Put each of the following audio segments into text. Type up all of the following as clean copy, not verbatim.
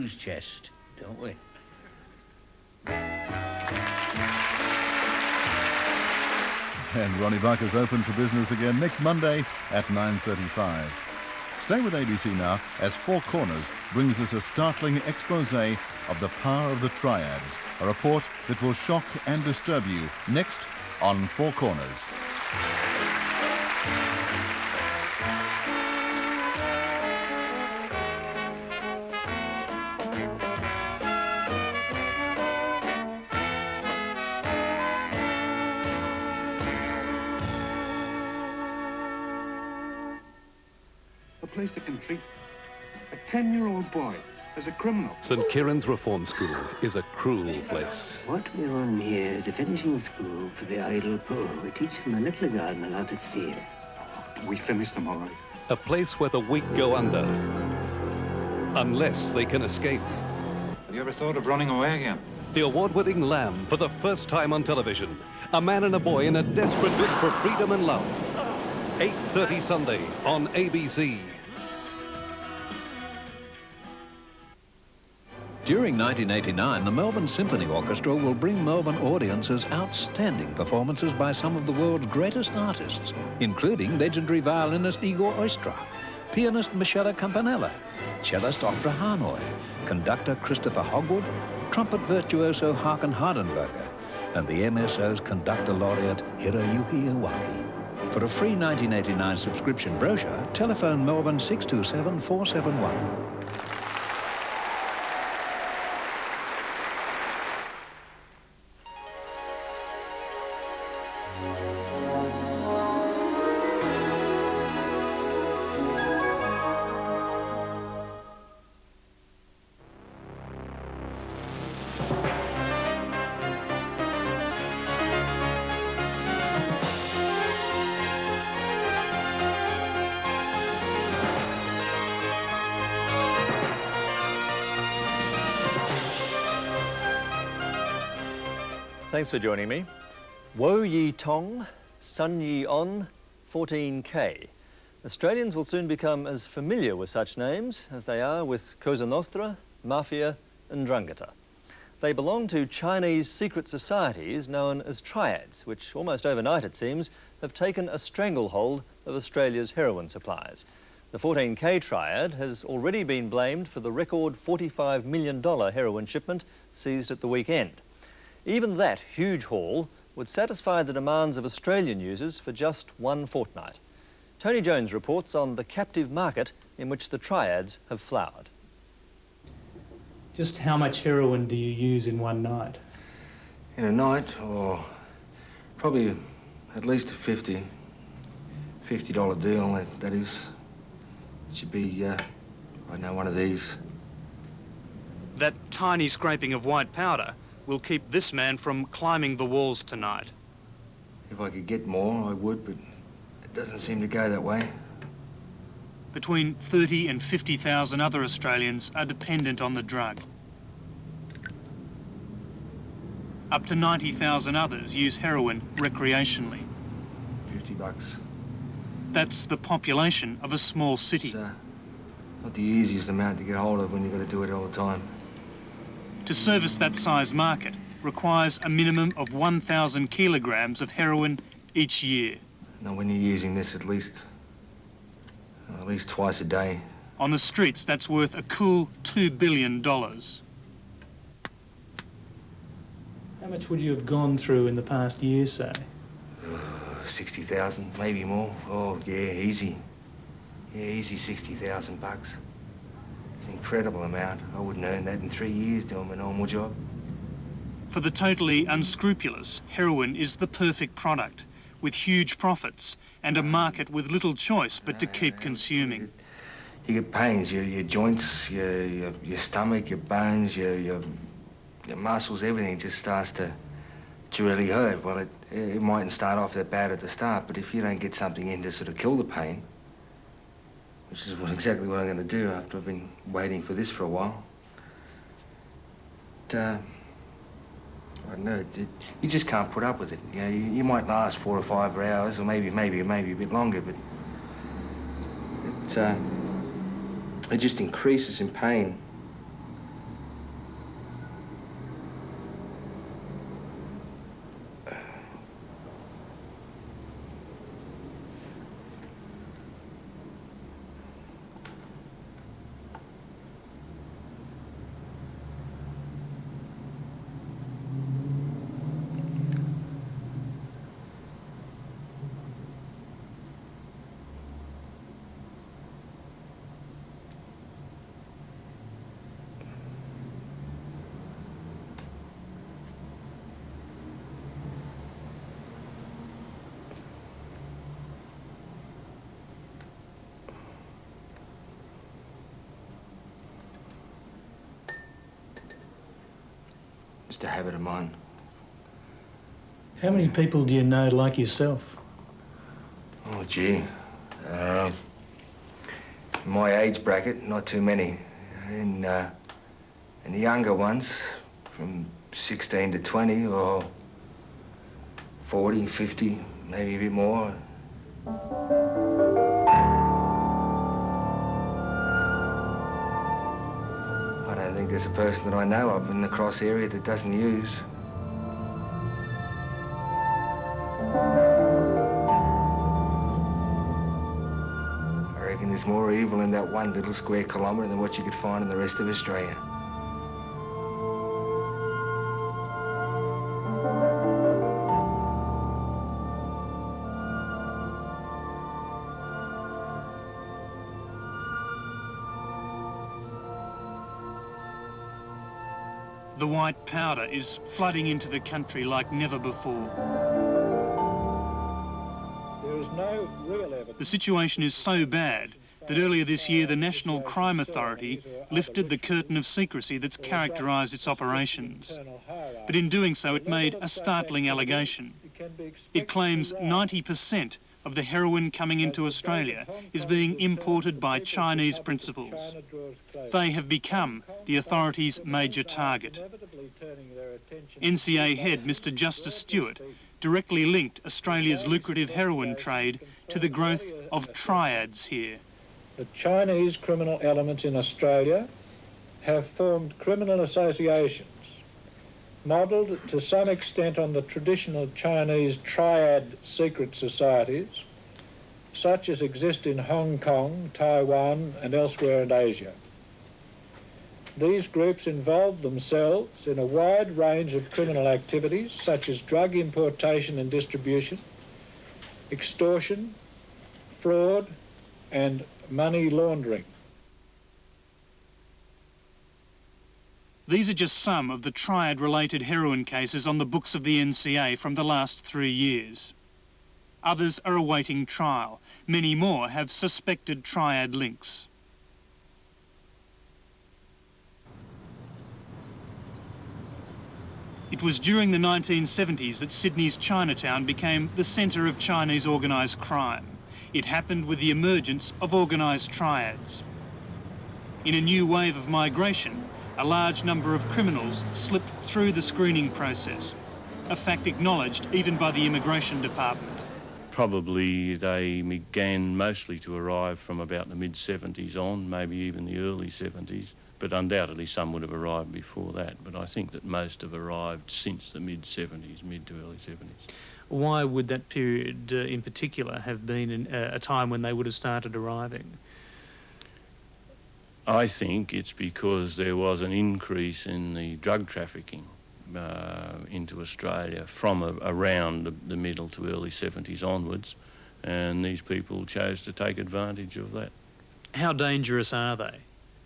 news chest, don't we? And Ronnie Barker's open for business again next Monday at 9:35. Stay with ABC now as Four Corners brings us a startling expose of the power of the Triads, a report that will shock and disturb you next on Four Corners. A place that can treat a 10-year-old boy as a criminal. St. Kieran's Reform School is a cruel place. What we run here is a finishing school for the idle poor. We teach them a little of God and a lot of fear. We finish them all right. A place where the weak go under, unless they can escape. Have you ever thought of running away again? The award-winning Lamb for the first time on television. A man and a boy in a desperate bid for freedom and love. 8:30 Sunday on ABC. During 1989, the Melbourne Symphony Orchestra will bring Melbourne audiences outstanding performances by some of the world's greatest artists, including legendary violinist Igor Oistra, pianist Michele Campanella, cellist Ofra Hanoi, conductor Christopher Hogwood, trumpet virtuoso Hakan Hardenberger, and the MSO's conductor laureate Hiroyuki Iwaki. For a free 1989 subscription brochure, telephone Melbourne 627 471. Thanks for joining me. Wo Yi Tong, Sun Yi On, 14K. Australians will soon become as familiar with such names as they are with Cosa Nostra, Mafia and Drangheta. They belong to Chinese secret societies known as Triads, which almost overnight, it seems, have taken a stranglehold of Australia's heroin supplies. The 14K Triad has already been blamed for the record $45 million heroin shipment seized at the weekend. Even that huge haul would satisfy the demands of Australian users for just one fortnight. Tony Jones reports on the captive market in which the Triads have flowered. Just how much heroin do you use in one night? In a night, or probably at least a $50 deal, that is. It should be, I don't know, one of these. That tiny scraping of white powder will keep this man from climbing the walls tonight. If I could get more, I would, but it doesn't seem to go that way. Between 30 and 50,000 other Australians are dependent on the drug. Up to 90,000 others use heroin recreationally. $50. That's the population of a small city. It's not the easiest amount to get hold of when you've got to do it all the time. To service that size market requires a minimum of 1,000 kilograms of heroin each year. Now, when you're using this at least twice a day. On the streets, that's worth a cool $2 billion. How much would you have gone through in the past year, say? 60,000, maybe more. Oh, yeah, easy. Yeah, easy 60,000 bucks. It's an incredible amount. I wouldn't earn that in 3 years doing my normal job. For the totally unscrupulous, heroin is the perfect product, with huge profits and a market with little choice but to keep consuming. You get pains, your joints, your stomach, your bones, your muscles, everything just starts to really hurt. Well, it mightn't start off that bad at the start, but if you don't get something in to sort of kill the pain, which is exactly what I'm going to do after I've been waiting for this for a while, I don't know, you just can't put up with it. You know, you might last 4 or 5 hours, or maybe a bit longer, but it just increases in pain just a habit of mine. How many people do you know like yourself? Oh, gee. My age bracket, not too many. And the younger ones, from 16 to 20, or 40, 50, maybe a bit more. I don't think there's a person that I know of in the Cross area that doesn't use. I reckon there's more evil in that one little square kilometre than what you could find in the rest of Australia. The white powder is flooding into the country like never before. There is no real evidence. The situation is so bad that earlier this year the National Crime Authority lifted the curtain of secrecy that's characterised its operations. But in doing so it made a startling allegation. It claims 90% of the heroin coming into Australia is being imported by Chinese principals. They have become the authorities' major target. NCA head Mr Justice Stewart directly linked Australia's lucrative heroin trade to the growth of triads here. The Chinese criminal elements in Australia have formed criminal associations modelled to some extent on the traditional Chinese triad secret societies, such as exist in Hong Kong, Taiwan and elsewhere in Asia. These groups involve themselves in a wide range of criminal activities such as drug importation and distribution, extortion, fraud and money laundering. These are just some of the triad-related heroin cases on the books of the NCA from the last 3 years. Others are awaiting trial. Many more have suspected triad links. It was during the 1970s that Sydney's Chinatown became the centre of Chinese organised crime. It happened with the emergence of organised triads. In a new wave of migration, a large number of criminals slipped through the screening process, a fact acknowledged even by the Immigration Department. Probably they began mostly to arrive from about the mid-70s on, maybe even the early 70s, but undoubtedly some would have arrived before that. But I think that most have arrived since the mid-70s, mid to early 70s. Why would that period in particular have been a time when they would have started arriving? I think it's because there was an increase in the drug trafficking into Australia from around the middle to early 70s onwards, and these people chose to take advantage of that. How dangerous are they?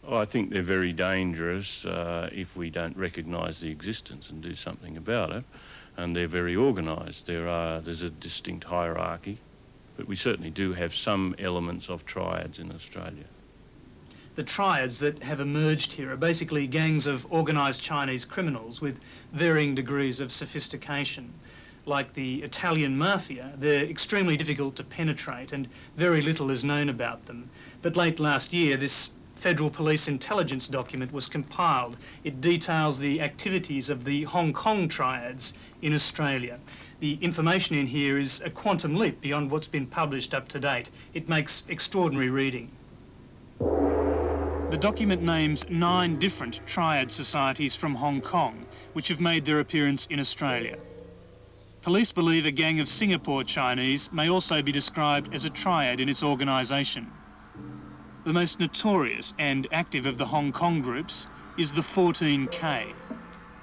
Oh, I think they're very dangerous if we don't recognise the existence and do something about it, and they're very organised. There's a distinct hierarchy, but we certainly do have some elements of triads in Australia. The triads that have emerged here are basically gangs of organised Chinese criminals with varying degrees of sophistication. Like the Italian mafia, they're extremely difficult to penetrate and very little is known about them. But late last year, this Federal Police intelligence document was compiled. It details the activities of the Hong Kong triads in Australia. The information in here is a quantum leap beyond what's been published up to date. It makes extraordinary reading. The document names 9 different triad societies from Hong Kong, which have made their appearance in Australia. Police believe a gang of Singapore Chinese may also be described as a triad in its organisation. The most notorious and active of the Hong Kong groups is the 14K.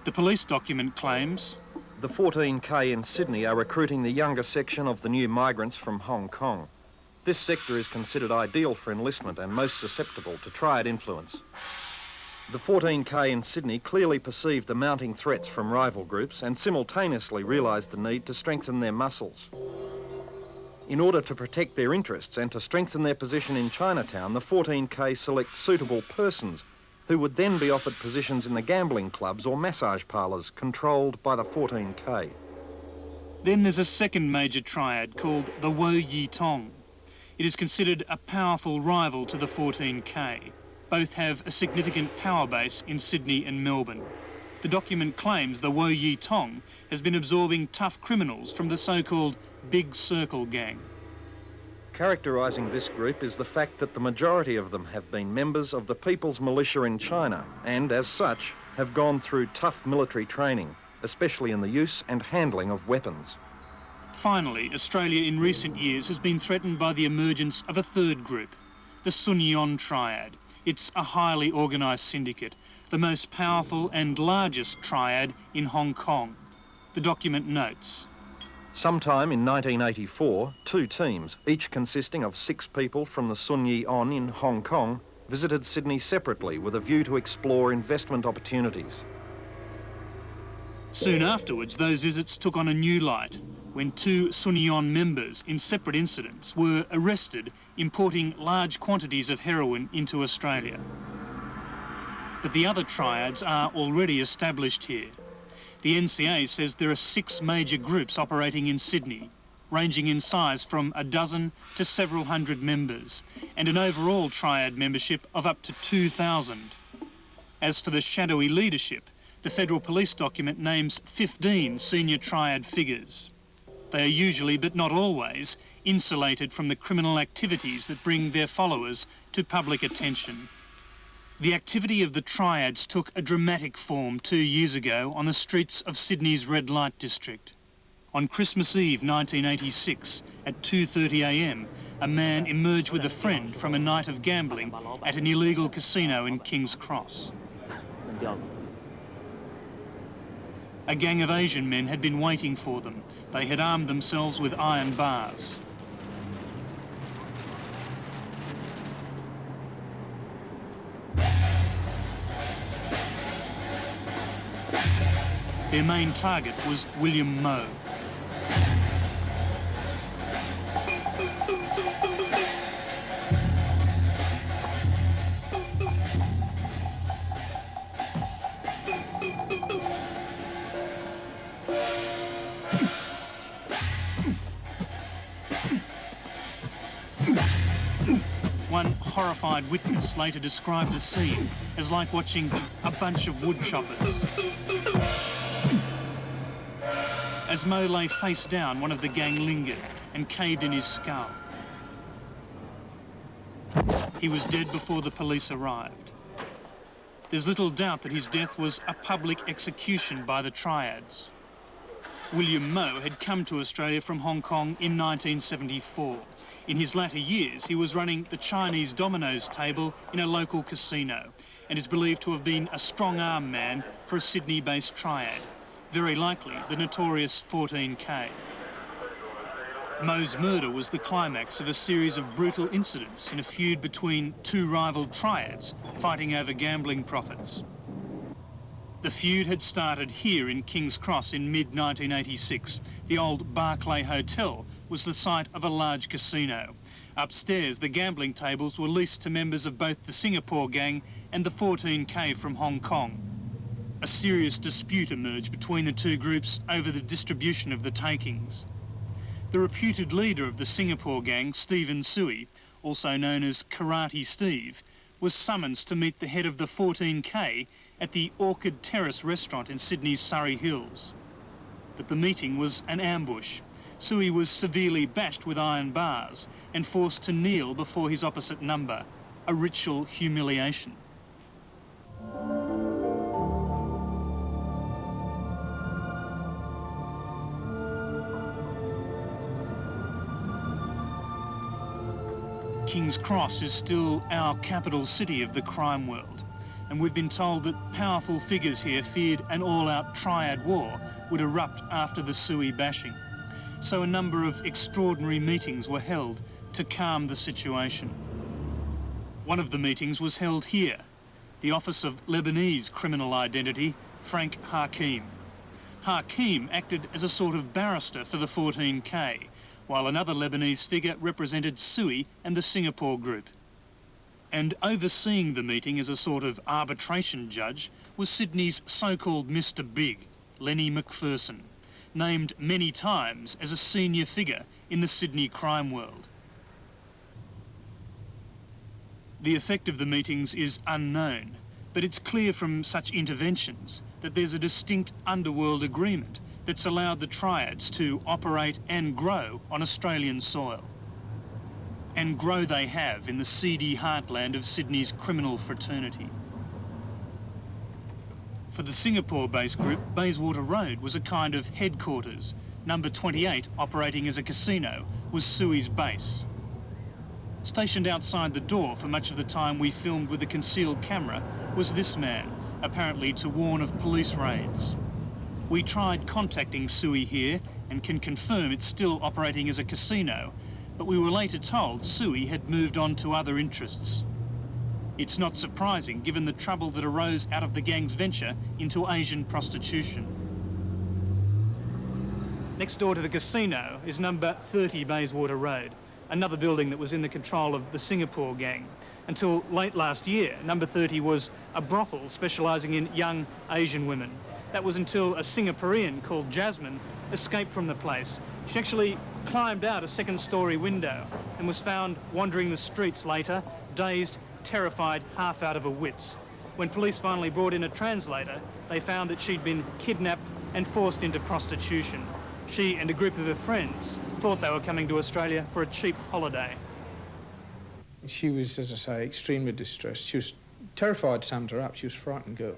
The police document claims the 14K in Sydney are recruiting the younger section of the new migrants from Hong Kong. This sector is considered ideal for enlistment and most susceptible to triad influence. The 14K in Sydney clearly perceived the mounting threats from rival groups and simultaneously realised the need to strengthen their muscles. In order to protect their interests and to strengthen their position in Chinatown, the 14K select suitable persons who would then be offered positions in the gambling clubs or massage parlours controlled by the 14K. Then there's a second major triad called the Wo Yi Tong. It is considered a powerful rival to the 14K. Both have a significant power base in Sydney and Melbourne. The document claims the Wo Yi Tong has been absorbing tough criminals from the so-called Big Circle gang. Characterising this group is the fact that the majority of them have been members of the People's Militia in China and, as such, have gone through tough military training, especially in the use and handling of weapons. Finally, Australia in recent years has been threatened by the emergence of a third group, the Sun Yat Triad. It's a highly organised syndicate, the most powerful and largest triad in Hong Kong. The document notes, sometime in 1984, 2 teams, each consisting of 6 people from the Sun Yat in Hong Kong, visited Sydney separately with a view to explore investment opportunities. Soon afterwards, those visits took on a new light when 2 Sun Yat members in separate incidents were arrested importing large quantities of heroin into Australia. But the other triads are already established here. The NCA says there are 6 major groups operating in Sydney, ranging in size from a dozen to several hundred members, and an overall triad membership of up to 2,000. As for the shadowy leadership, the Federal Police document names 15 senior triad figures. They are usually, but not always, insulated from the criminal activities that bring their followers to public attention. The activity of the triads took a dramatic form 2 years ago on the streets of Sydney's red light district. On Christmas Eve 1986, at 2:30 a.m, a man emerged with a friend from a night of gambling at an illegal casino in King's Cross. A gang of Asian men had been waiting for them. They had armed themselves with iron bars. Their main target was William Moe. One horrified witness later described the scene as like watching a bunch of wood choppers. As Moe lay face down, one of the gang lingered and caved in his skull. He was dead before the police arrived. There's little doubt that his death was a public execution by the triads. William Moe had come to Australia from Hong Kong in 1974. In his latter years, he was running the Chinese dominoes table in a local casino and is believed to have been a strong-arm man for a Sydney-based triad, very likely the notorious 14K. Moe's murder was the climax of a series of brutal incidents in a feud between 2 rival triads fighting over gambling profits. The feud had started here in King's Cross in mid-1986. The old Barclay Hotel was the site of a large casino. Upstairs, the gambling tables were leased to members of both the Singapore gang and the 14K from Hong Kong. A serious dispute emerged between the 2 groups over the distribution of the takings. The reputed leader of the Singapore gang, Stephen Sui, also known as Karate Steve, was summoned to meet the head of the 14K at the Orchid Terrace restaurant in Sydney's Surrey Hills. But the meeting was an ambush. Sui was severely bashed with iron bars and forced to kneel before his opposite number, a ritual humiliation. King's Cross is still our capital city of the crime world, and we've been told that powerful figures here feared an all-out triad war would erupt after the Sui bashing. So a number of extraordinary meetings were held to calm the situation. One of the meetings was held here, the Office of Lebanese Criminal Identity, Frank Hakim. Hakim acted as a sort of barrister for the 14K, while another Lebanese figure represented Sui and the Singapore group. And overseeing the meeting as a sort of arbitration judge was Sydney's so-called Mr. Big, Lenny McPherson, named many times as a senior figure in the Sydney crime world. The effect of the meetings is unknown, but it's clear from such interventions that there's a distinct underworld agreement that's allowed the Triads to operate and grow on Australian soil. And grow they have in the seedy heartland of Sydney's criminal fraternity. For the Singapore-based group, Bayswater Road was a kind of headquarters. Number 28, operating as a casino, was Sui's base. Stationed outside the door for much of the time we filmed with a concealed camera was this man, apparently to warn of police raids. We tried contacting Sui here and can confirm it's still operating as a casino, but we were later told Sui had moved on to other interests. It's not surprising given the trouble that arose out of the gang's venture into Asian prostitution. Next door to the casino is number 30 Bayswater Road, another building that was in the control of the Singapore gang. Until late last year, number 30 was a brothel specialising in young Asian women. That was until a Singaporean called Jasmine escaped from the place. She actually climbed out a second-storey window and was found wandering the streets later, dazed, terrified, half out of her wits. When police finally brought in a translator, they found that she'd been kidnapped and forced into prostitution. She and a group of her friends thought they were coming to Australia for a cheap holiday. She was, as I say, extremely distressed. She was terrified, summed her up. She was a frightened girl.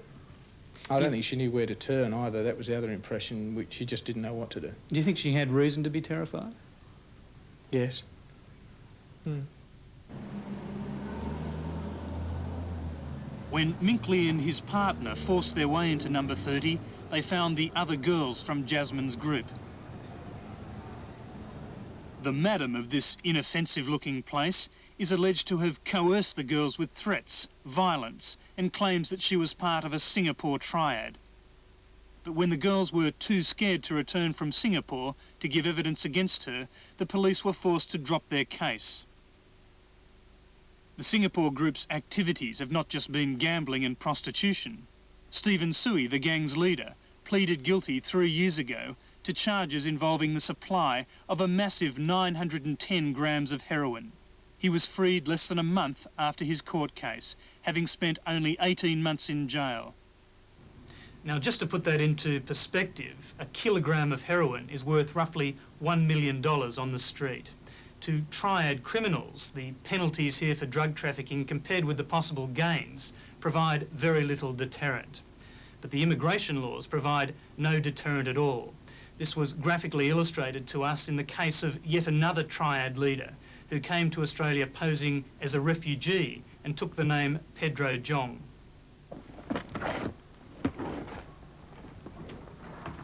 I don't think she knew where to turn either. That was the other impression, which she just didn't know what to do. Do you think she had reason to be terrified? Yes. When Minkley and his partner forced their way into number 30, they found the other girls from Jasmine's group. The madam of this inoffensive-looking place is alleged to have coerced the girls with threats, violence, and claims that she was part of a Singapore triad. But when the girls were too scared to return from Singapore to give evidence against her, the police were forced to drop their case. The Singapore group's activities have not just been gambling and prostitution. Stephen Sui, the gang's leader, pleaded guilty 3 years ago to charges involving the supply of a massive 910 grams of heroin. He was freed less than a month after his court case, having spent only 18 months in jail. Now, just to put that into perspective, a kilogram of heroin is worth roughly $1 million on the street. To triad criminals, the penalties here for drug trafficking, compared with the possible gains, provide very little deterrent. But the immigration laws provide no deterrent at all. This was graphically illustrated to us in the case of yet another triad leader who came to Australia posing as a refugee and took the name Pedro Jong.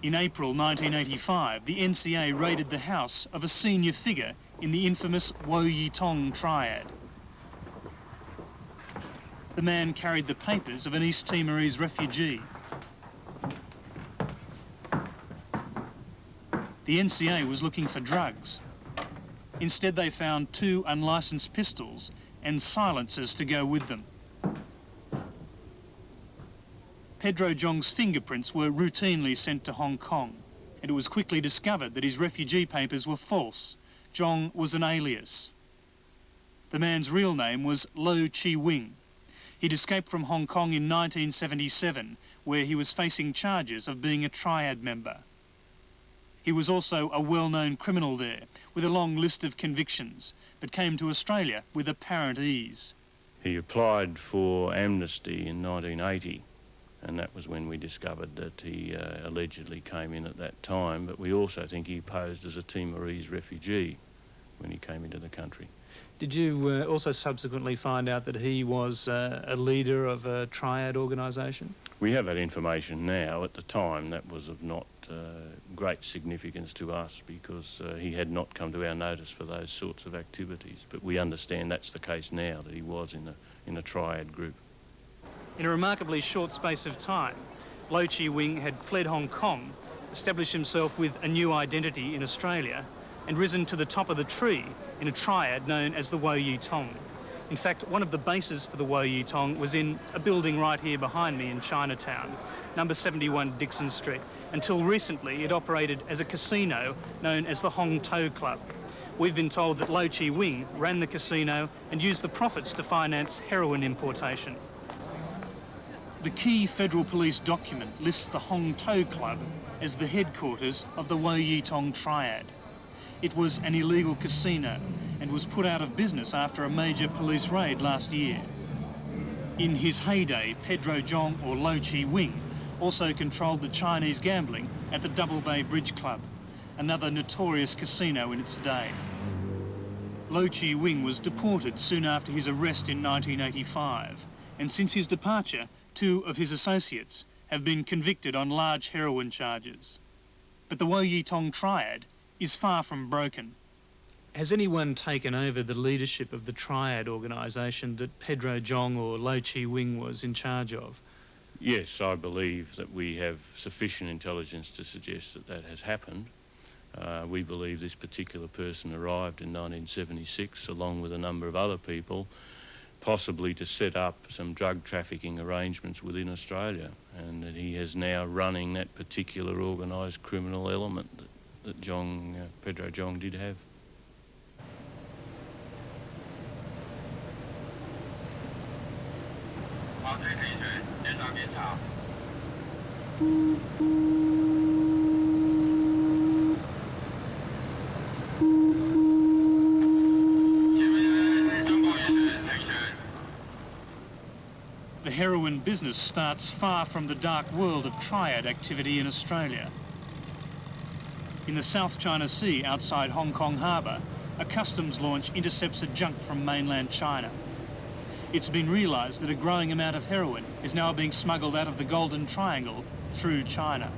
In April 1985, the NCA raided the house of a senior figure in the infamous Wo Yi Tong triad. The man carried the papers of an East Timorese refugee. The NCA was looking for drugs. Instead, they found 2 unlicensed pistols and silencers to go with them. Pedro Jong's fingerprints were routinely sent to Hong Kong, and it was quickly discovered that his refugee papers were false. Jong was an alias. The man's real name was Lo Chi Wing. He'd escaped from Hong Kong in 1977, where he was facing charges of being a triad member. He was also a well-known criminal there, with a long list of convictions, but came to Australia with apparent ease. He applied for amnesty in 1980, and that was when we discovered that he allegedly came in at that time, but we also think he posed as a Timorese refugee when he came into the country. Did you also subsequently find out that he was a leader of a triad organisation? We have that information now. At the time, that was of not great significance to us because he had not come to our notice for those sorts of activities. But we understand that's the case now, that he was in a triad group. In a remarkably short space of time, Lo Chi Wing had fled Hong Kong, established himself with a new identity in Australia, and risen to the top of the tree in a triad known as the Wo Yi Tong. In fact, one of the bases for the Wo Yi Tong was in a building right here behind me in Chinatown, number 71 Dixon Street. Until recently, it operated as a casino known as the Hong To Club. We've been told that Lo Chi Wing ran the casino and used the profits to finance heroin importation. The key federal police document lists the Hong To Club as the headquarters of the Wo Yi Tong Triad. It was an illegal casino and was put out of business after a major police raid last year. In his heyday, Pedro Zhong, or Lo Chi Wing, also controlled the Chinese gambling at the Double Bay Bridge Club, another notorious casino in its day. Lo Chi Wing was deported soon after his arrest in 1985, and since his departure, 2 of his associates have been convicted on large heroin charges. But the Wo Yi Tong Triad is far from broken. Has anyone taken over the leadership of the Triad organisation that Pedro Zhong or Lo Chi Wing was in charge of? Yes, I believe that we have sufficient intelligence to suggest that that has happened. We believe this particular person arrived in 1976 along with a number of other people, possibly to set up some drug trafficking arrangements within Australia, and that he is now running that particular organised criminal element that Pedro Zhong did have. The heroin business starts far from the dark world of triad activity in Australia. In the South China Sea outside Hong Kong harbour, a customs launch intercepts a junk from mainland China. It's been realised that a growing amount of heroin is now being smuggled out of the Golden Triangle through China.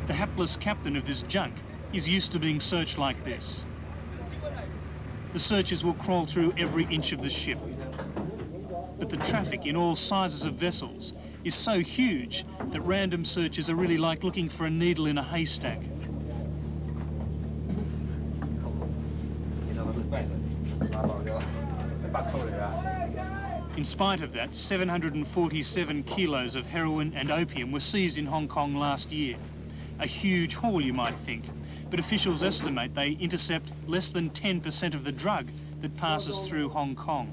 The hapless captain of this junk is used to being searched like this. The searchers will crawl through every inch of the ship. But the traffic in all sizes of vessels is so huge that random searches are really like looking for a needle in a haystack. In spite of that, 747 kilos of heroin and opium were seized in Hong Kong last year. A huge haul, you might think, but officials estimate they intercept less than 10% of the drug that passes through Hong Kong.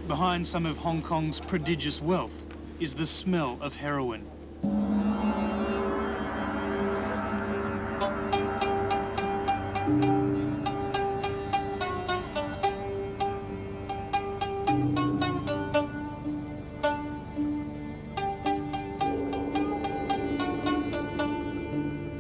Behind some of Hong Kong's prodigious wealth is the smell of heroin.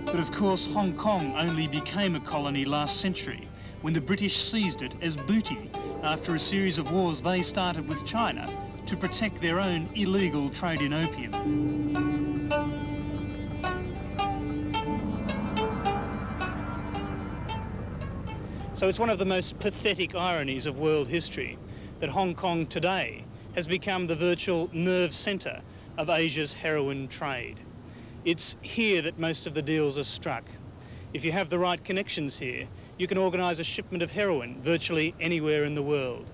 But of course, Hong Kong only became a colony last century when the British seized it as booty after a series of wars they started with China to protect their own illegal trade in opium. So it's one of the most pathetic ironies of world history that Hong Kong today has become the virtual nerve centre of Asia's heroin trade. It's here that most of the deals are struck. If you have the right connections here, you can organise a shipment of heroin virtually anywhere in the world.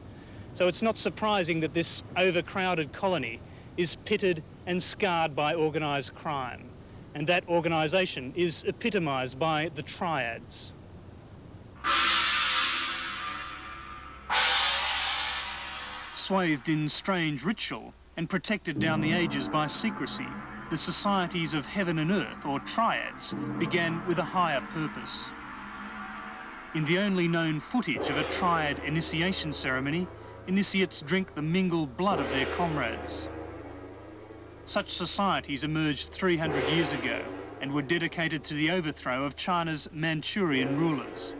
So it's not surprising that this overcrowded colony is pitted and scarred by organised crime. And that organisation is epitomised by the Triads. Swathed in strange ritual and protected down the ages by secrecy, the societies of heaven and earth, or triads, began with a higher purpose. In the only known footage of a triad initiation ceremony, initiates drink the mingled blood of their comrades. Such societies emerged 300 years ago and were dedicated to the overthrow of China's Manchurian rulers.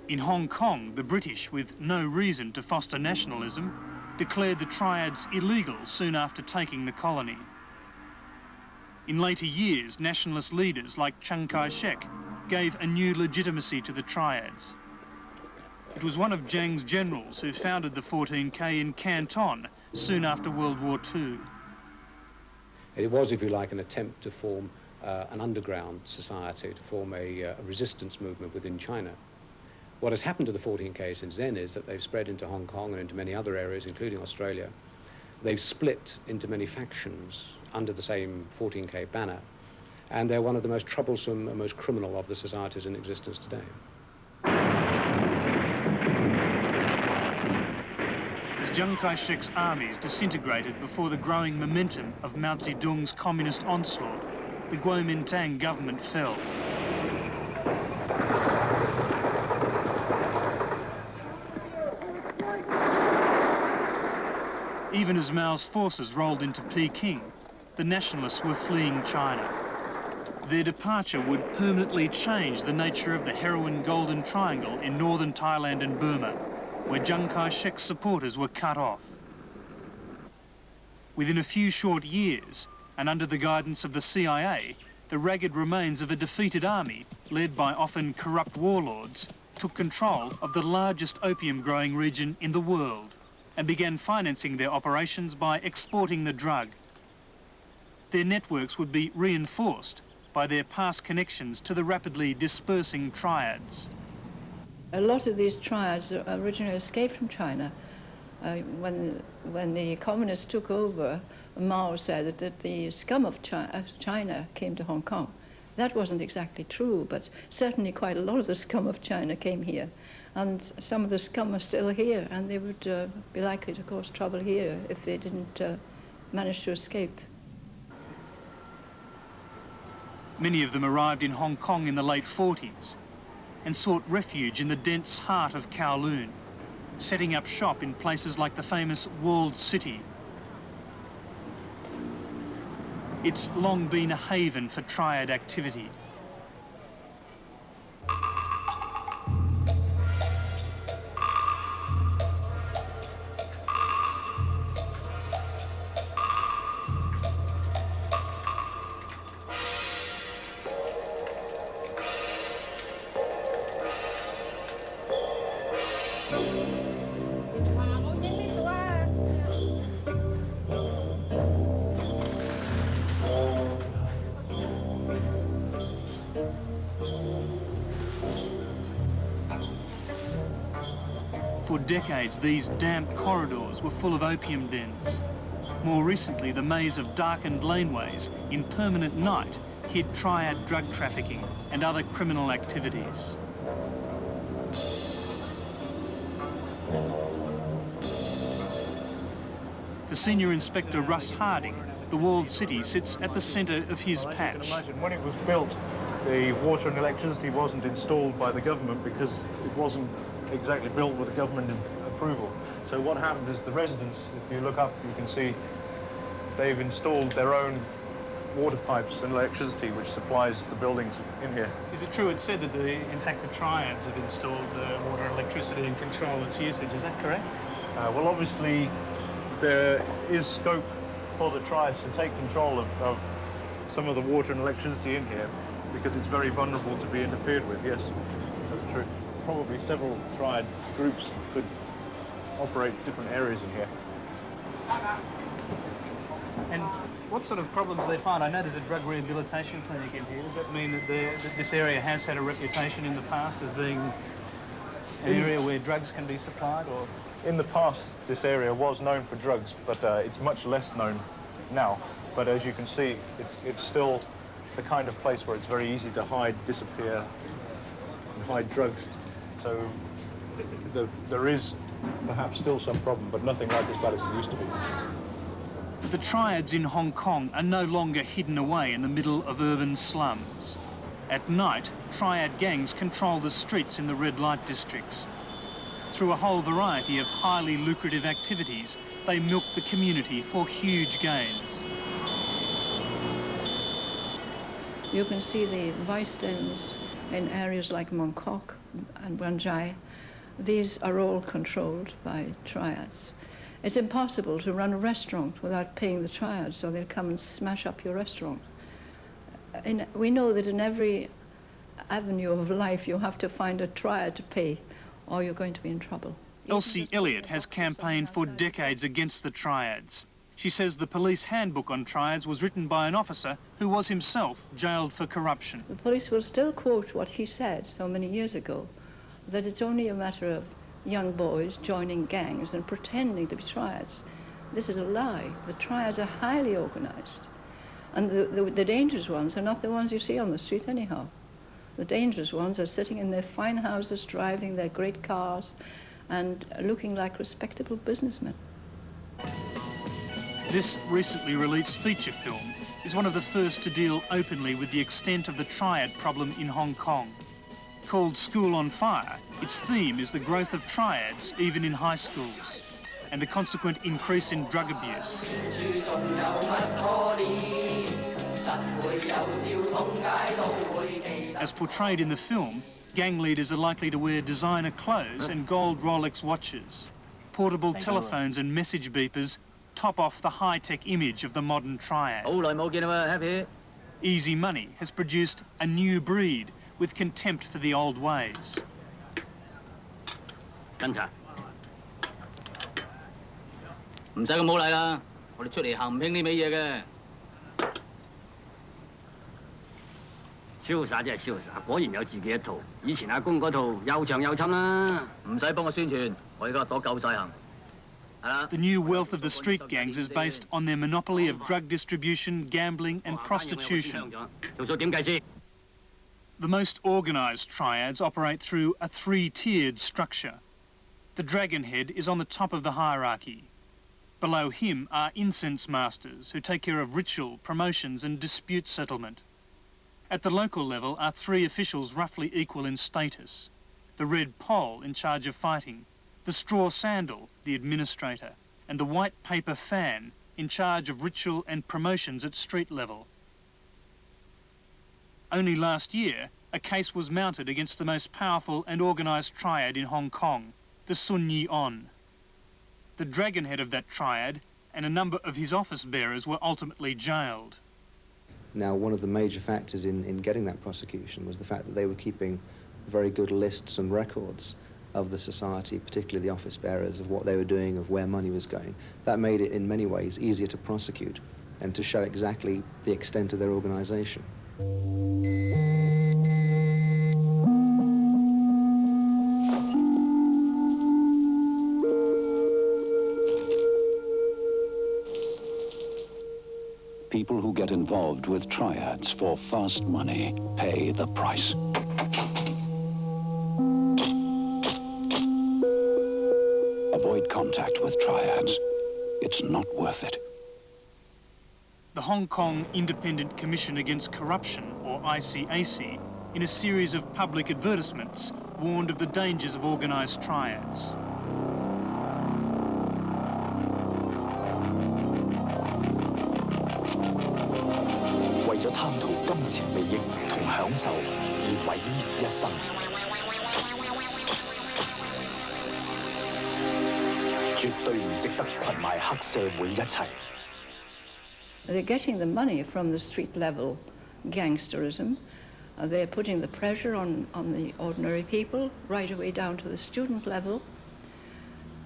In Hong Kong, the British, with no reason to foster nationalism, declared the triads illegal soon after taking the colony. In later years, nationalist leaders like Chiang Kai-shek gave a new legitimacy to the Triads. It was one of Jiang's generals who founded the 14K in Canton soon after World War II. It was, if you like, an attempt to form an underground society, to form a resistance movement within China. What has happened to the 14K since then is that they've spread into Hong Kong and into many other areas, including Australia. They've split into many factions under the same 14K banner, and they're one of the most troublesome and most criminal of the societies in existence today. As Chiang Kai-shek's armies disintegrated before the growing momentum of Mao Zedong's communist onslaught, the Kuomintang government fell. Even as Mao's forces rolled into Peking, the nationalists were fleeing China. Their departure would permanently change the nature of the heroin Golden Triangle in northern Thailand and Burma, where Chiang Kai-shek's supporters were cut off. Within a few short years, and under the guidance of the CIA, the ragged remains of a defeated army, led by often corrupt warlords, took control of the largest opium-growing region in the world and began financing their operations by exporting the drug. Their networks would be reinforced by their past connections to the rapidly dispersing Triads. A lot of these Triads originally escaped from China. When the communists took over, Mao said that the scum of China came to Hong Kong. That wasn't exactly true, but certainly quite a lot of the scum of China came here. And some of the scum are still here, and they would be likely to cause trouble here if they didn't manage to escape. Many of them arrived in Hong Kong in the late 40s and sought refuge in the dense heart of Kowloon, setting up shop in places like the famous Walled City. It's long been a haven for Triad activity. For decades, these damp corridors were full of opium dens. More recently, the maze of darkened laneways in permanent night hid Triad drug trafficking and other criminal activities. For Senior Inspector Russ Harding, the Walled City sits at the centre of his patch. When it was built, the water and electricity wasn't installed by the government because it wasn't exactly built with the government approval. So what happened is the residents, if you look up, you can see they've installed their own water pipes and electricity which supplies the buildings in here. Is it true, it's said that in fact the Triads have installed the water and electricity and control its usage, is that correct? Well, obviously there is scope for the Triads to take control of some of the water and electricity in here because it's very vulnerable to be interfered with, yes, that's true. Probably several Triad groups could operate different areas in here. And what sort of problems they find? I know there's a drug rehabilitation clinic in here. Does that mean that this area has had a reputation in the past as being an area where drugs can be supplied? Or in the past, this area was known for drugs, but it's much less known now. But as you can see, it's still the kind of place where it's very easy to hide, disappear, and hide drugs. So there is perhaps still some problem, but nothing like as bad as it used to be. The Triads in Hong Kong are no longer hidden away in the middle of urban slums. At night, Triad gangs control the streets in the red light districts. Through a whole variety of highly lucrative activities, they milk the community for huge gains. You can see the vice dens in areas like Mongkok and Wanchai. These are all controlled by Triads. It's impossible to run a restaurant without paying the Triads, so they'll come and smash up your restaurant. We know that in every avenue of life, you have to find a triad to pay, or you're going to be in trouble. Elsie Elliott has campaigned for decades against the triads. She says the police handbook on triads was written by an officer who was himself jailed for corruption. The police will still quote what he said so many years ago, that it's only a matter of young boys joining gangs and pretending to be triads. This is a lie. The triads are highly organised. And the dangerous ones are not the ones you see on the street anyhow. The dangerous ones are sitting in their fine houses, driving their great cars, and looking like respectable businessmen. This recently released feature film is one of the first to deal openly with the extent of the triad problem in Hong Kong. Called School on Fire, its theme is the growth of triads even in high schools and the consequent increase in drug abuse. As portrayed in the film, gang leaders are likely to wear designer clothes and gold Rolex watches. Portable telephones and message beepers top off the high-tech image of the modern triad. Easy money has produced a new breed with contempt for the old ways. The new wealth of the street gangs is based on their monopoly of drug distribution, gambling and prostitution. The most organised triads operate through a three-tiered structure. The dragonhead is on the top of the hierarchy. Below him are incense masters who take care of ritual, promotions and dispute settlement. At the local level are three officials roughly equal in status. The red pole in charge of fighting, the straw sandal, the administrator, and the white paper fan in charge of ritual and promotions at street level. Only last year, a case was mounted against the most powerful and organised triad in Hong Kong, the Sun Yi On. The dragonhead of that triad and a number of his office bearers were ultimately jailed. Now, one of the major factors in getting that prosecution was the fact that they were keeping very good lists and records of the society, particularly the office bearers, of what they were doing, of where money was going. That made it, in many ways, easier to prosecute and to show exactly the extent of their organisation. People who get involved with triads for fast money pay the price. Avoid contact with triads. It's not worth it. The Hong Kong Independent Commission Against Corruption, or ICAC, in a series of public advertisements, warned of the dangers of organised triads. They're getting the money from the street level gangsterism. They're putting the pressure on the ordinary people right away down to the student level.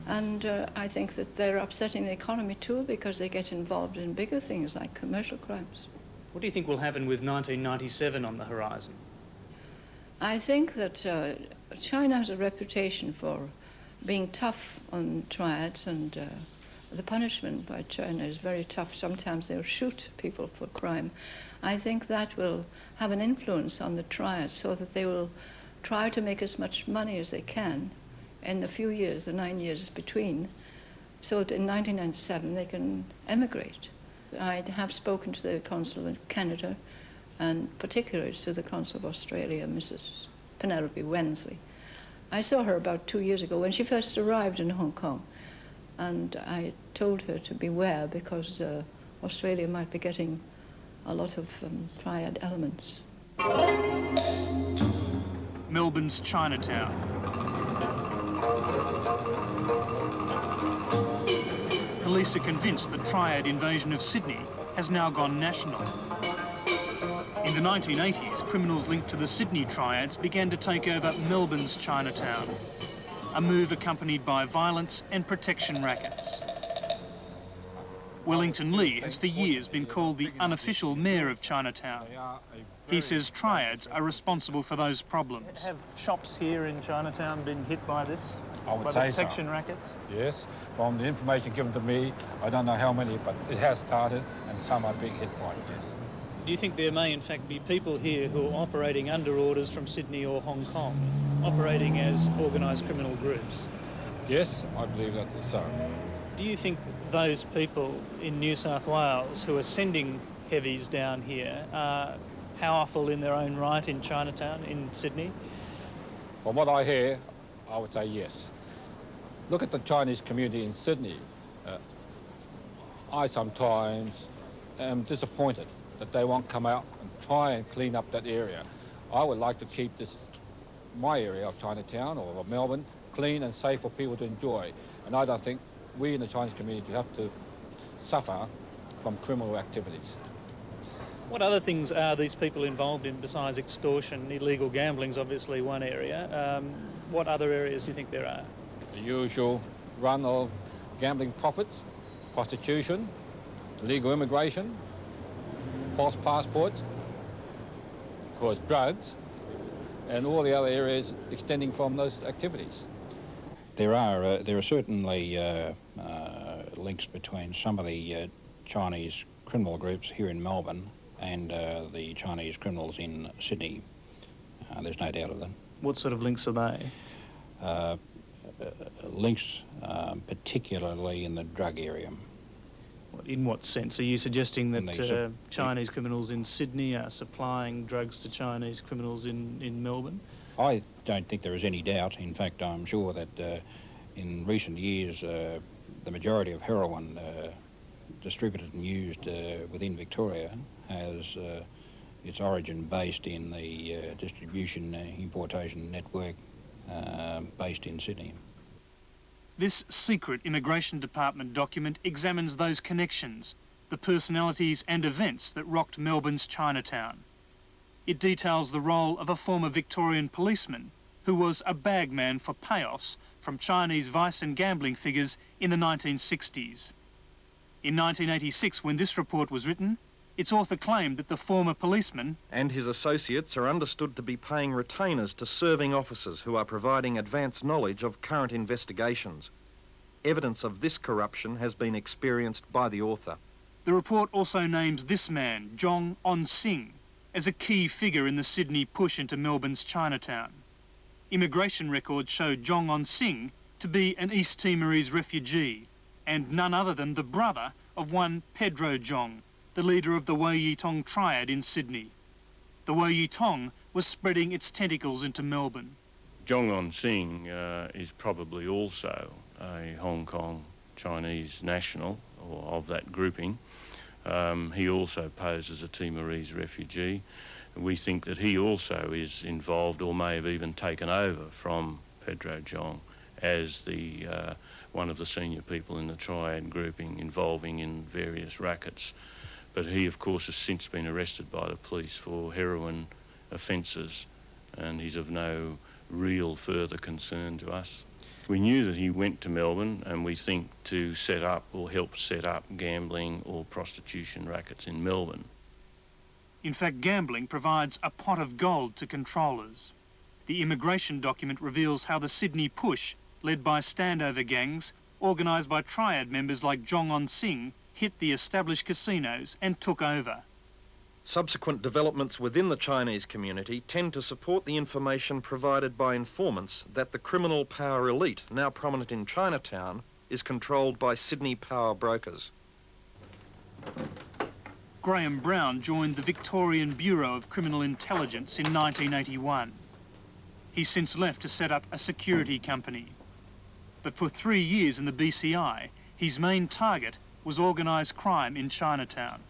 And I think that they're upsetting the economy too, because they get involved in bigger things like commercial crimes. What do you think will happen with 1997 on the horizon? I think that China has a reputation for being tough on triads, and the punishment by China is very tough. Sometimes they'll shoot people for crime. I think that will have an influence on the triads, so that they will try to make as much money as they can in the few years, the 9 years between, so that in 1997 they can emigrate. I have spoken to the Consul of Canada, and particularly to the Consul of Australia, Mrs. Penelope Wensley. I saw her about 2 years ago when she first arrived in Hong Kong, and I told her to beware, because Australia might be getting a lot of triad elements. Melbourne's Chinatown. Police are convinced the triad invasion of Sydney has now gone national. In the the 1980s, criminals linked to the Sydney Triads began to take over Melbourne's Chinatown, a move accompanied by violence and protection rackets. Wellington Lee has for years been called the unofficial mayor of Chinatown. He says triads are responsible for those problems. Have shops here in Chinatown been hit by this? I would by say the protection so. rackets? Yes, from the information given to me, I don't know how many, but it has started and some are being hit by it. Yes. Do you think there may in fact be people here who are operating under orders from Sydney or Hong Kong, operating as organised criminal groups? Yes, I believe that is so. Do you think those people in New South Wales who are sending heavies down here are powerful in their own right in Chinatown, in Sydney? From what I hear, I would say yes. Look at the Chinese community in Sydney. I sometimes am disappointed that they won't come out and try and clean up that area. I would like to keep my area of Chinatown or of Melbourne clean and safe for people to enjoy. And I don't think we in the Chinese community have to suffer from criminal activities. What other things are these people involved in besides extortion? Illegal gambling's obviously one area. What other areas do you think there are? The usual run of gambling profits, prostitution, illegal immigration, false passports, of course drugs, and all the other areas extending from those activities. There are certainly links between some of the Chinese criminal groups here in Melbourne and the Chinese criminals in Sydney. There's no doubt of that. What sort of links are they? Links particularly in the drug area. In what sense? Are you suggesting that Chinese criminals in Sydney are supplying drugs to Chinese criminals in Melbourne? I don't think there is any doubt. In fact, I'm sure that in recent years the majority of heroin distributed and used within Victoria has its origin based in the distribution importation network based in Sydney. This secret Immigration Department document examines those connections, the personalities and events that rocked Melbourne's Chinatown. It details the role of a former Victorian policeman who was a bagman for payoffs from Chinese vice and gambling figures in the 1960s. In 1986, when this report was written, its author claimed that the former policeman and his associates are understood to be paying retainers to serving officers who are providing advance knowledge of current investigations. Evidence of this corruption has been experienced by the author. The report also names this man, Zhong On Sing, as a key figure in the Sydney push into Melbourne's Chinatown. Immigration records show Zhong On Sing to be an East Timorese refugee and none other than the brother of one Pedro Zhong, the leader of the Woyitong Triad in Sydney. The Woyitong was spreading its tentacles into Melbourne. Zhong On Sing is probably also a Hong Kong Chinese national, or of that grouping. He also posed as a Timorese refugee. We think that he also is involved or may have even taken over from Pedro Zhong as the one of the senior people in the Triad grouping involving in various rackets. But he, of course, has since been arrested by the police for heroin offences, and he's of no real further concern to us. We knew that he went to Melbourne, and we think to set up or help set up gambling or prostitution rackets in Melbourne. In fact, gambling provides a pot of gold to controllers. The immigration document reveals how the Sydney push, led by standover gangs, organised by Triad members like Zhong On Sing, hit the established casinos and took over. Subsequent developments within the Chinese community tend to support the information provided by informants that the criminal power elite, now prominent in Chinatown, is controlled by Sydney power brokers. Graham Brown joined the Victorian Bureau of Criminal Intelligence in 1981. He's since left to set up a security company. But for 3 years in the BCI, his main target was organised crime in Chinatown.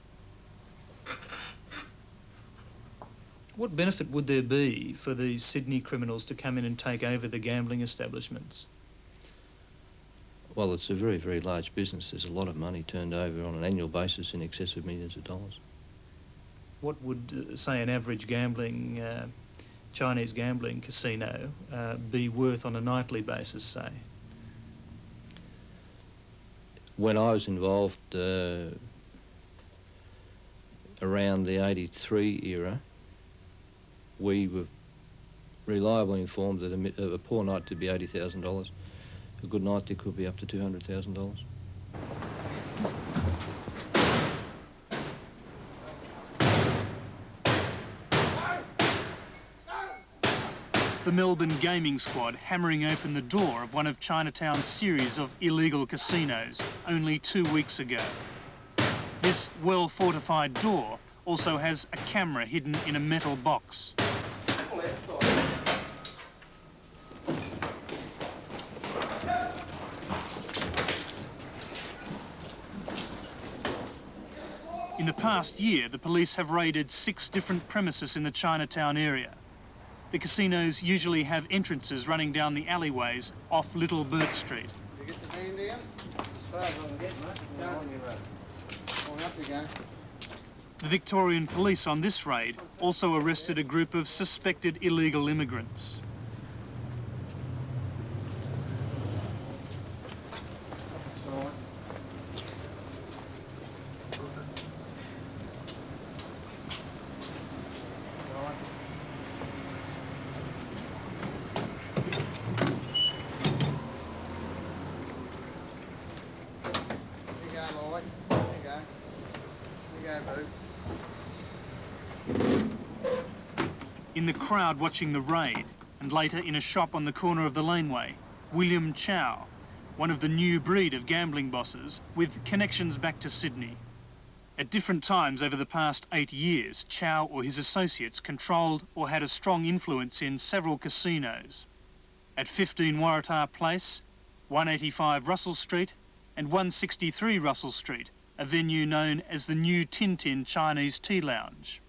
What benefit would there be for these Sydney criminals to come in and take over the gambling establishments? Well, it's a very, very large business. There's a lot of money turned over on an annual basis in excess of millions of dollars. What would, say, an average gambling, Chinese gambling casino be worth on a nightly basis, say? When I was involved around the 83 era, we were reliably informed that a poor night could be $80,000. A good night, it could be up to $200,000. The Melbourne gaming squad hammering open the door of one of Chinatown's series of illegal casinos only 2 weeks ago. This well-fortified door also has a camera hidden in a metal box. In the past year, the police have raided 6 different premises in the Chinatown area. The casinos usually have entrances running down the alleyways off Little Bourke Street. You get the van down? As far as I can get, mate. On your road. Up you go. The Victorian police on this raid also arrested a group of suspected illegal immigrants. In the crowd watching the raid, and later in a shop on the corner of the laneway, William Chow, one of the new breed of gambling bosses with connections back to Sydney. At different times over the past 8 years, Chow or his associates controlled or had a strong influence in several casinos. At 15 Waratah Place, 185 Russell Street and 163 Russell Street, a venue known as the New Tintin Chinese Tea Lounge.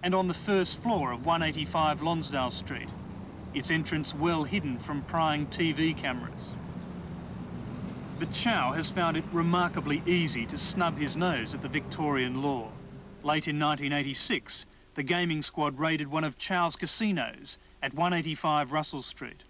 And on the first floor of 185 Lonsdale Street, its entrance well hidden from prying TV cameras. But Chow has found it remarkably easy to snub his nose at the Victorian law. Late in 1986, the gaming squad raided one of Chow's casinos at 185 Russell Street.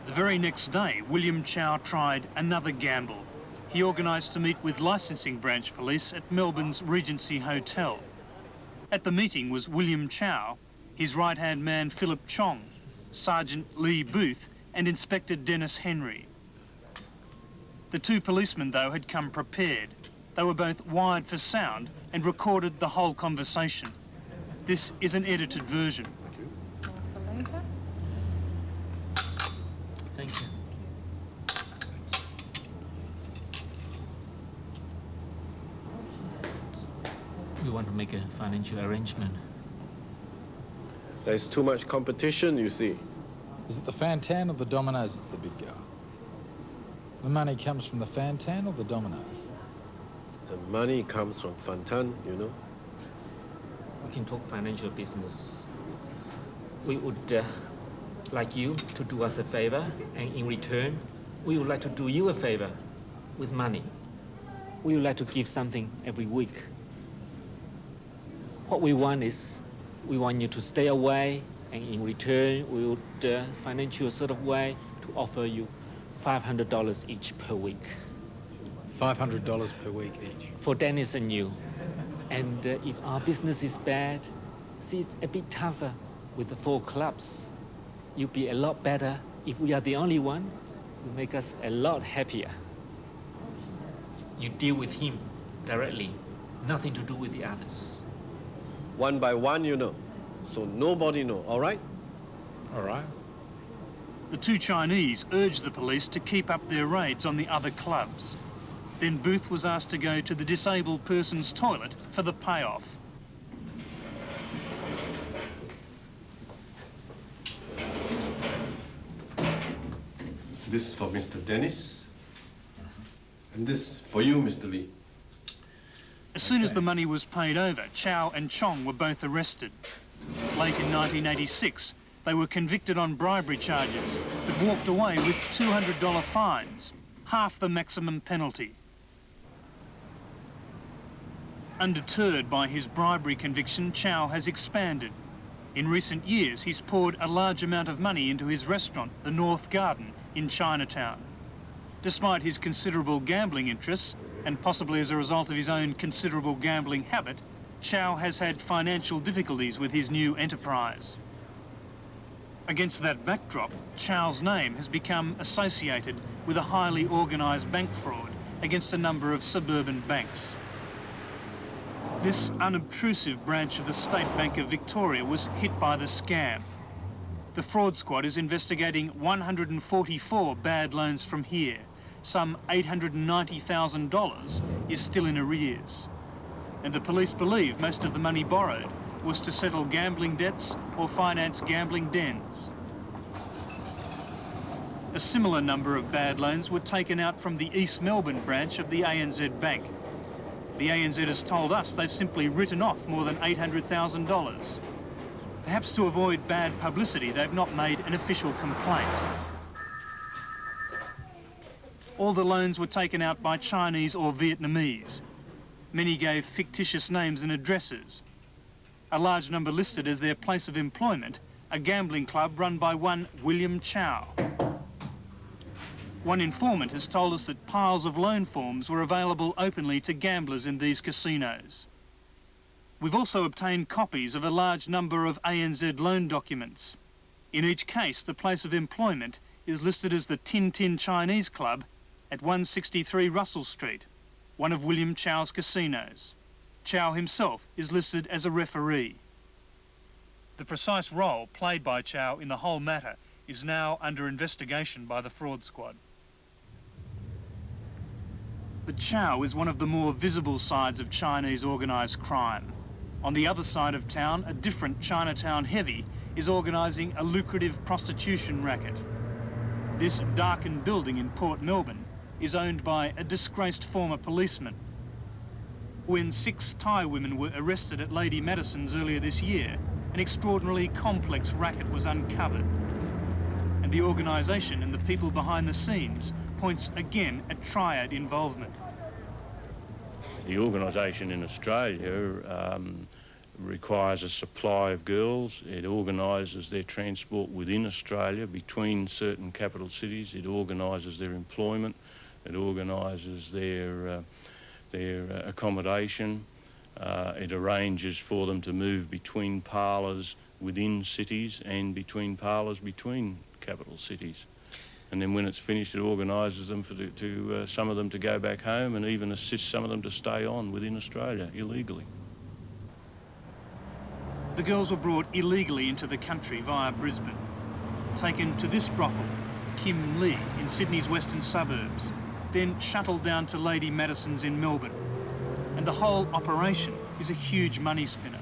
The very next day, William Chow tried another gamble. He organised to meet with licensing branch police at Melbourne's Regency Hotel. At the meeting was William Chow, his right-hand man Philip Chong, Sergeant Lee Booth and Inspector Dennis Henry. The 2 policemen, though, had come prepared. They were both wired for sound and recorded the whole conversation. This is an edited version. Thank you. We want to make a financial arrangement. There's too much competition, you see. Is it the Fantan or the Dominoes that's the big go? The money comes from the Fantan or the Dominoes? The money comes from Fantan, you know. We can talk financial business. We would like you to do us a favor, and in return, we would like to do you a favor with money. We would like to give something every week. What we want is, we want you to stay away, and in return, we would finance you a sort of way to offer you $500 each per week. $500 per week each? For Dennis and you. And if our business is bad, see, it's a bit tougher with the 4 clubs. You'll be a lot better if we are the only one. You'll make us a lot happier. You deal with him directly, nothing to do with the others. One by one, you know. So nobody know, all right? All right. The 2 Chinese urged the police to keep up their raids on the other clubs. Then Booth was asked to go to the disabled person's toilet for the payoff. This for Mr. Dennis. And this for you, Mr. Lee. As soon as the money was paid over, Chow and Chong were both arrested. Late in 1986, they were convicted on bribery charges, but walked away with $200 fines, half the maximum penalty. Undeterred by his bribery conviction, Chow has expanded. In recent years, he's poured a large amount of money into his restaurant, the North Garden, in Chinatown. Despite his considerable gambling interests, and possibly as a result of his own considerable gambling habit, Chow has had financial difficulties with his new enterprise. Against that backdrop, Chow's name has become associated with a highly organised bank fraud against a number of suburban banks. This unobtrusive branch of the State Bank of Victoria was hit by the scam. The fraud squad is investigating 144 bad loans from here. Some $890,000 is still in arrears. And the police believe most of the money borrowed was to settle gambling debts or finance gambling dens. A similar number of bad loans were taken out from the East Melbourne branch of the ANZ Bank. The ANZ has told us they've simply written off more than $800,000. Perhaps to avoid bad publicity, they've not made an official complaint. All the loans were taken out by Chinese or Vietnamese. Many gave fictitious names and addresses. A large number listed as their place of employment, a gambling club run by one William Chow. One informant has told us that piles of loan forms were available openly to gamblers in these casinos. We've also obtained copies of a large number of ANZ loan documents. In each case, the place of employment is listed as the Tin Tin Chinese Club at 163 Russell Street, one of William Chow's casinos. Chow himself is listed as a referee. The precise role played by Chow in the whole matter is now under investigation by the fraud squad. But Chow is one of the more visible sides of Chinese organised crime. On the other side of town, a different Chinatown heavy is organising a lucrative prostitution racket. This darkened building in Port Melbourne is owned by a disgraced former policeman. When 6 Thai women were arrested at Lady Madison's earlier this year, an extraordinarily complex racket was uncovered. And the organisation and the people behind the scenes points again at triad involvement. The organisation in Australia requires a supply of girls. It organises their transport within Australia between certain capital cities. It organises their employment. It organises their accommodation. It arranges for them to move between parlours within cities and between parlours between capital cities. And then when it's finished, it organises them for some of them to go back home and even assists some of them to stay on within Australia illegally. The girls were brought illegally into the country via Brisbane, taken to this brothel, Kim Lee, in Sydney's western suburbs, then shuttled down to Lady Madison's in Melbourne. And the whole operation is a huge money spinner.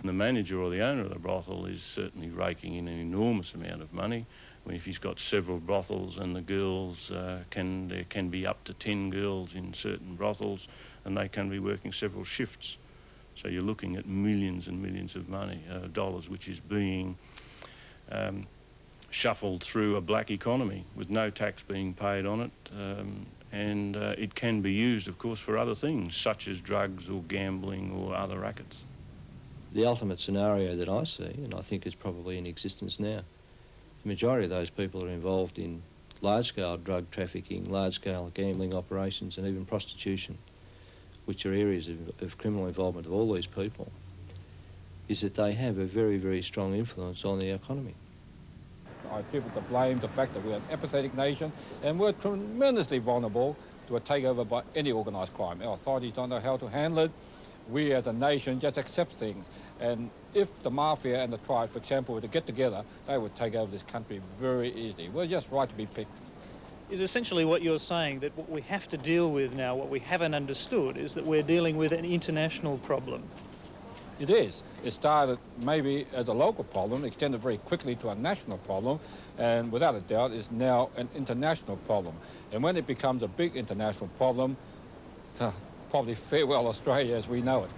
The manager or the owner of the brothel is certainly raking in an enormous amount of money. If he's got several brothels and the girls, there can be up to 10 girls in certain brothels and they can be working several shifts. So you're looking at millions and millions of dollars, which is being shuffled through a black economy with no tax being paid on it. And it can be used, of course, for other things, such as drugs or gambling or other rackets. The ultimate scenario that I see, and I think it's probably in existence now, the majority of those people are involved in large-scale drug trafficking, large-scale gambling operations and even prostitution, which are areas of criminal involvement of all these people, is that they have a very, very strong influence on the economy. I give the blame the fact that we're an apathetic nation and we're tremendously vulnerable to a takeover by any organised crime. Our authorities don't know how to handle it. We as a nation just accept things. And if the mafia and the triad, for example, were to get together, they would take over this country very easily. We're just right to be picked. Is essentially what you're saying, that what we have to deal with now, what we haven't understood, is that we're dealing with an international problem. It is. It started maybe as a local problem, extended very quickly to a national problem, and without a doubt is now an international problem. And when it becomes a big international problem, probably farewell Australia as we know it.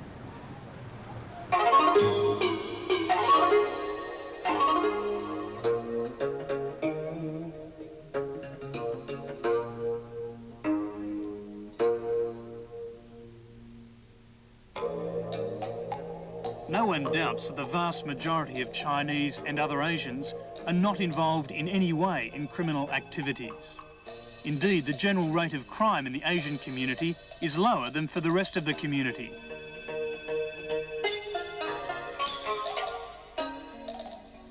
one doubts that the vast majority of Chinese and other Asians are not involved in any way in criminal activities. Indeed, the general rate of crime in the Asian community is lower than for the rest of the community.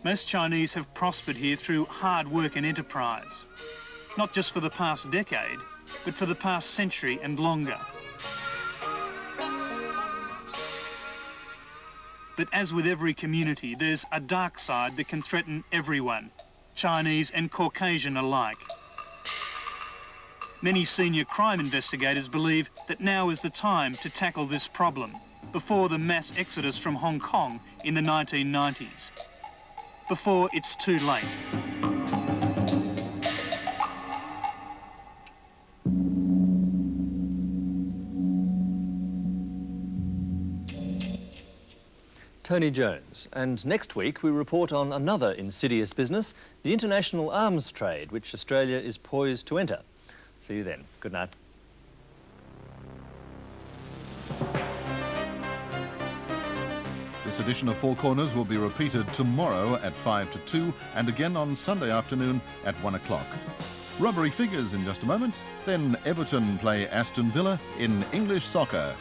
Most Chinese have prospered here through hard work and enterprise, not just for the past decade, but for the past century and longer. But as with every community, there's a dark side that can threaten everyone, Chinese and Caucasian alike. Many senior crime investigators believe that now is the time to tackle this problem, before the mass exodus from Hong Kong in the 1990s, before it's too late. Tony Jones, and next week we report on another insidious business, the international arms trade, which Australia is poised to enter. See you then. Good night. This edition of Four Corners will be repeated tomorrow at 5 to 2 and again on Sunday afternoon at 1 o'clock. Rubbery figures in just a moment, then Everton play Aston Villa in English soccer.